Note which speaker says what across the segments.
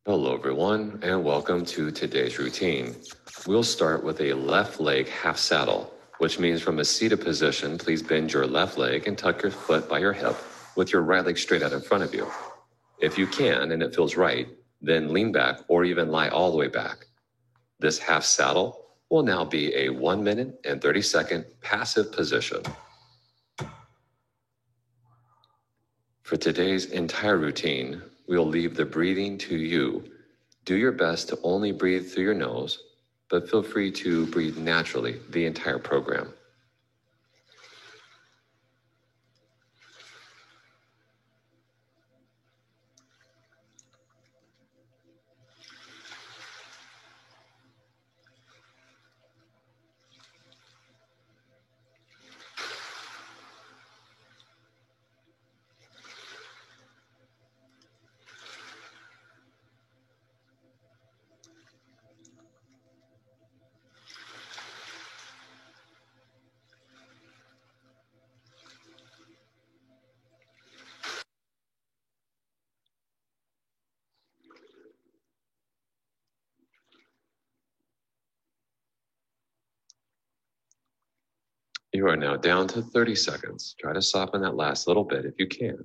Speaker 1: Hello, everyone, and welcome to today's routine. We'll start with a left leg half saddle, which means from a seated position, please bend your left leg and tuck your foot by your hip with your right leg straight out in front of you. If you can and it feels right, then lean back or even lie all the way back. This half saddle will now be a 1 minute and 30-second passive position. For today's entire routine, we'll leave the breathing to you. Do your best to only breathe through your nose, but feel free to breathe naturally the entire program. You are now down to 30 seconds. Try to soften that last little bit if you can.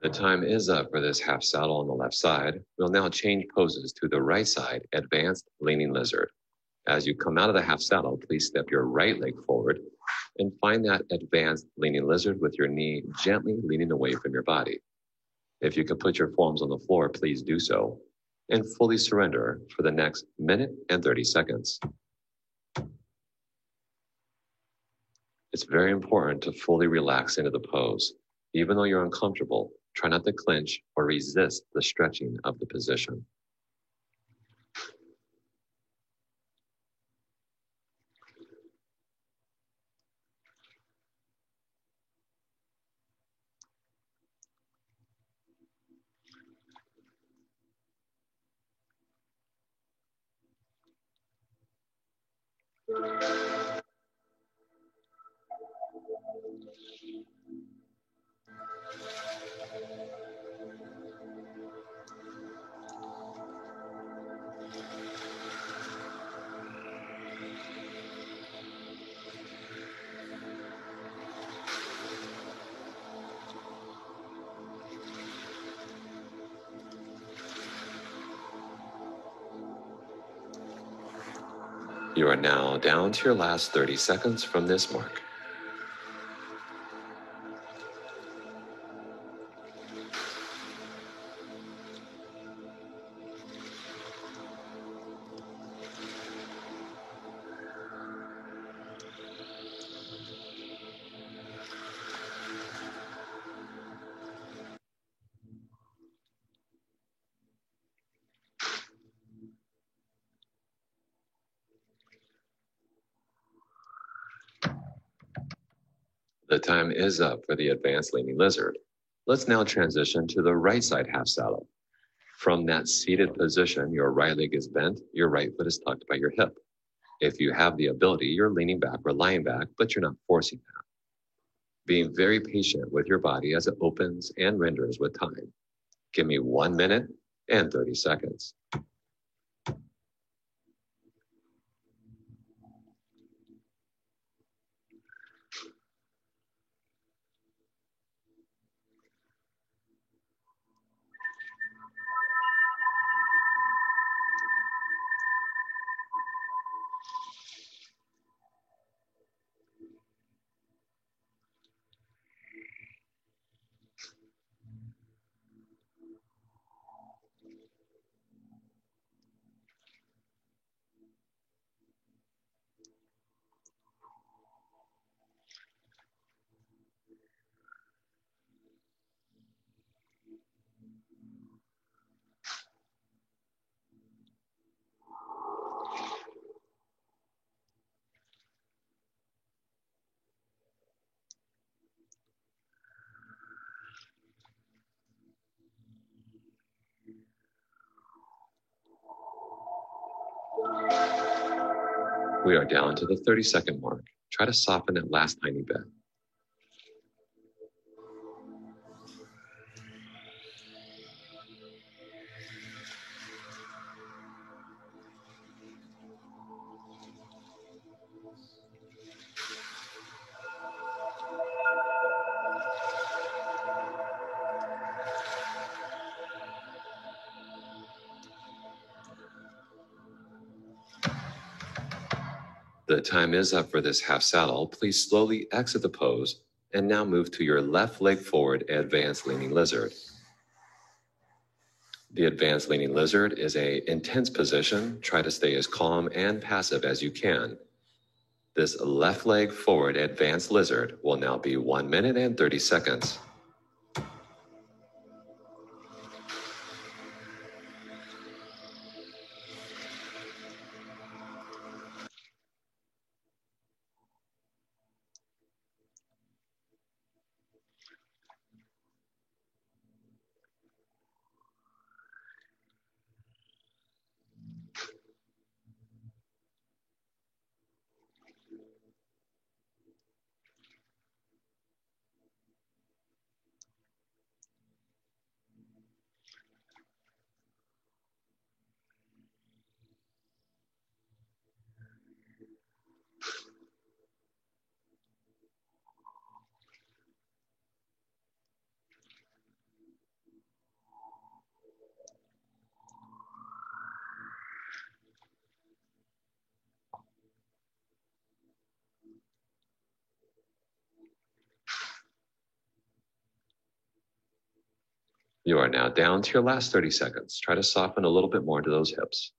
Speaker 1: The time is up for this half saddle on the left side. We'll now change poses to the right side, advanced leaning lizard. As you come out of the half saddle, please step your right leg forward and find that advanced leaning lizard with your knee gently leaning away from your body. If you could put your forearms on the floor, please do so and fully surrender for the next minute and 30 seconds. It's very important to fully relax into the pose. Even though you're uncomfortable, try not to clench or resist the stretching of the position. You are now down to your last 30 seconds from this mark. The time is up for the advanced leaning lizard. Let's now transition to the right side half saddle. From that seated position, your right leg is bent, your right foot is tucked by your hip. If you have the ability, you're leaning back or lying back, but you're not forcing that. Being very patient with your body as it opens and renders with time. Give me 1 minute and 30 seconds. We are down to the 30-second mark. Try to soften that last tiny bit. The time is up for this half saddle. Please slowly exit the pose and now move to your left leg forward, advanced leaning lizard. The advanced leaning lizard is an intense position. Try to stay as calm and passive as you can. This left leg forward advanced lizard will now be 1 minute and 30 seconds. You are now down to your last 30 seconds. Try to soften a little bit more into those hips.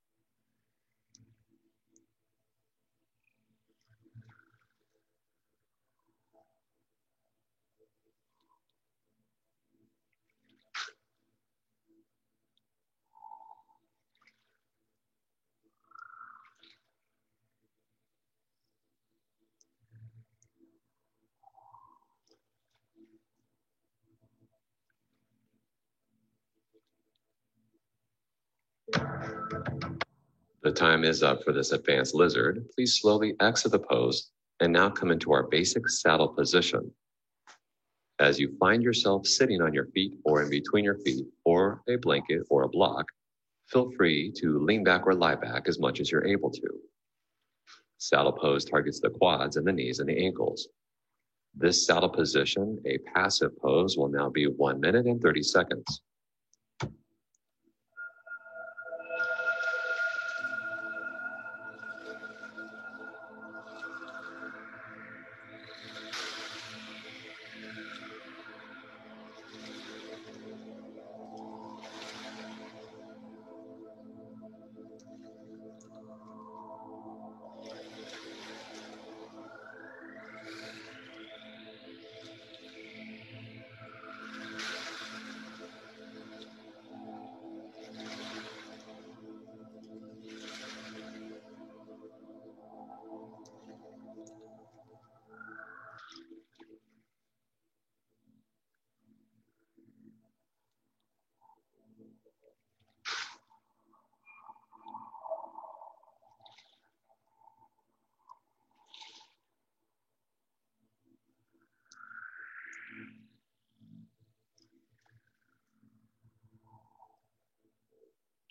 Speaker 1: The time is up for this advanced lizard. Please slowly exit the pose and now come into our basic saddle position. As you find yourself sitting on your feet or in between your feet or a blanket or a block, feel free to lean back or lie back as much as you're able to. Saddle pose targets the quads and the knees and the ankles. This saddle position, a passive pose, will now be 1 minute and 30 seconds.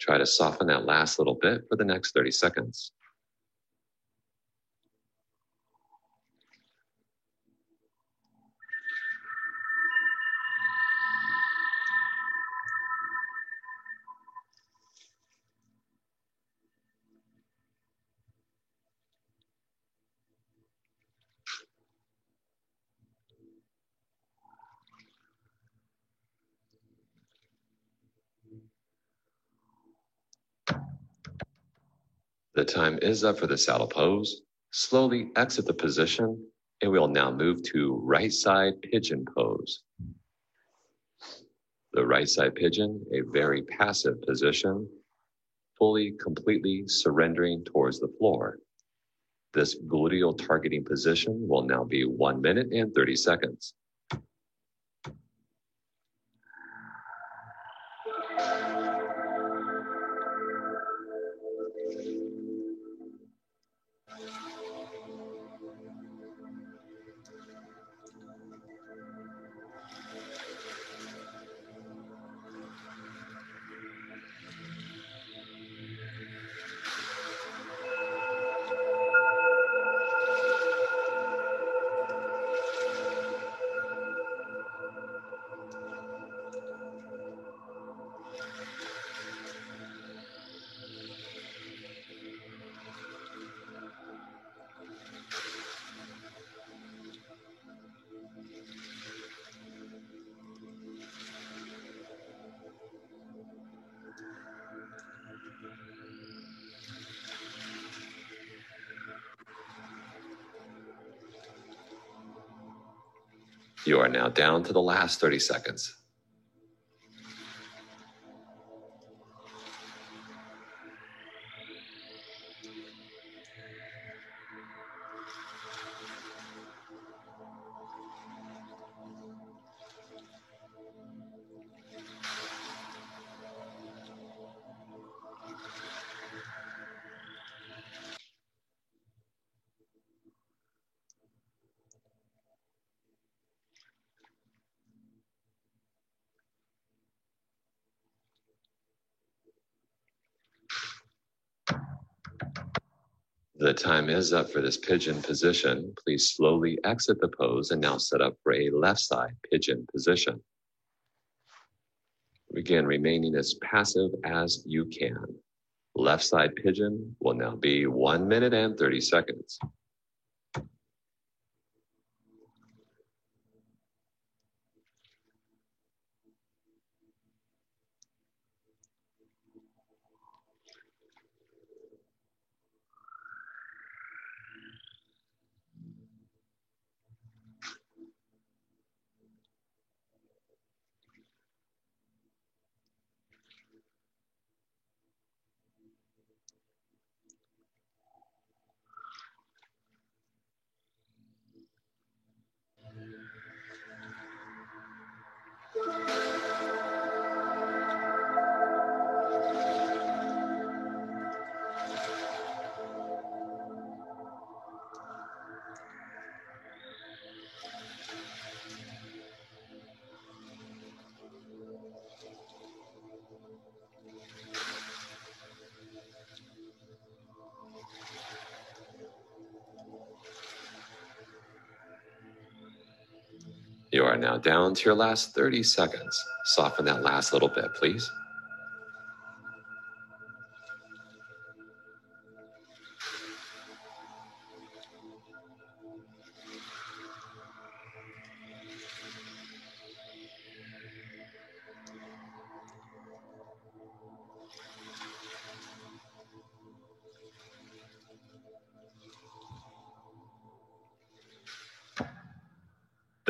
Speaker 1: Try to soften that last little bit for the next 30 seconds. The time is up for the saddle pose. Slowly exit the position, and we'll now move to right side pigeon pose. The right side pigeon, a very passive position, fully, completely surrendering towards the floor. This gluteal targeting position will now be 1 minute and 30 seconds. You are now down to the last 30 seconds. The time is up for this pigeon position. Please slowly exit the pose and now set up for a left side pigeon position. Again, remaining as passive as you can. Left side pigeon will now be 1 minute and 30 seconds. You are now down to your last 30 seconds. Soften that last little bit, please.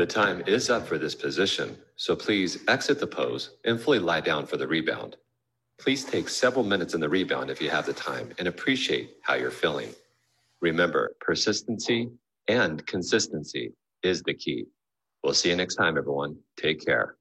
Speaker 1: The time is up for this position, so please exit the pose and fully lie down for the rebound. Please take several minutes in the rebound if you have the time and appreciate how you're feeling. Remember, persistency and consistency is the key. We'll see you next time, everyone. Take care.